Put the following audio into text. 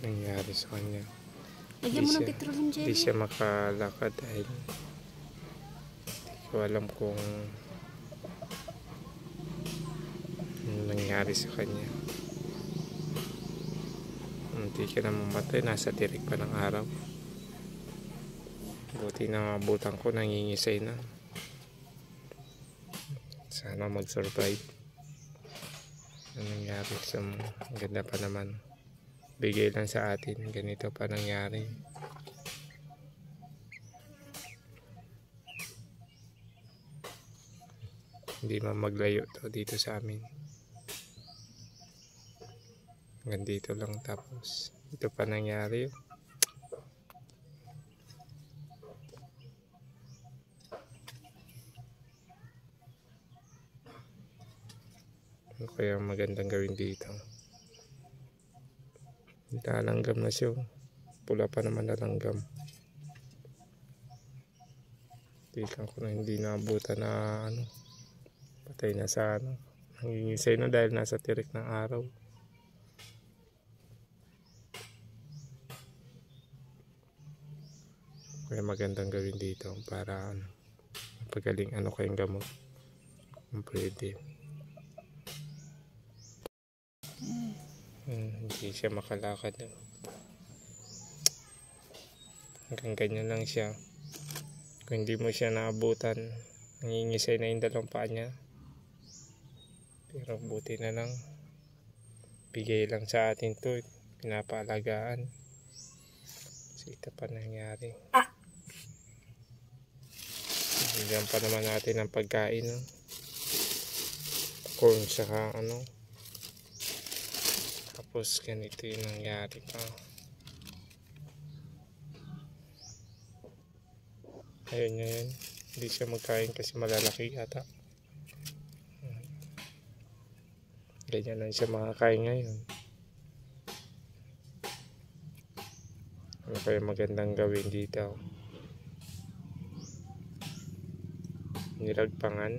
nangyari sa kanya. Lagyan mo ng petroleum jelly. Hindi siya makalakad dahil hindi ko alam kung ano nangyari sa kanya. Hindi ka na mamatay, nasa tirik pa ng araw. Buti na abutan ko, nangingisay na. Sana mag-survive. Ano nangyari sa ganda pa naman. Bigay lang sa atin, ganito pa nangyari. Hindi man maglayo to dito sa amin. Hanggang dito lang, tapos ito pa nangyari. Ano kaya magandang gawin dito? Nalanggam na siya. Pula pa naman nalanggam. Tingnan ko na hindi naabutan na ano. Patay na sa ano. Nangingisay na dahil nasa tirik ng araw. Kaya magandang gawin dito para ano, pagaling ano kayong gamot. Kung pwede. Hindi siya makalakad. Hanggang ganyan lang siya. Kung hindi mo siya naabutan, nangingisay na yung dalawang paa niya. Pero buti na lang, bigay lang sa atin to, pinapaalagaan. So ito pa nangyari. Bigyan pa naman natin ng pagkain, no? Corn saka ano. Tapos ganito yung nangyari pa. Ayun yun. Hindi siya magkain kasi malalaki yata. Ganyan lang siya makakain ngayon. Ano kaya magandang gawin dito? Nilagpangan.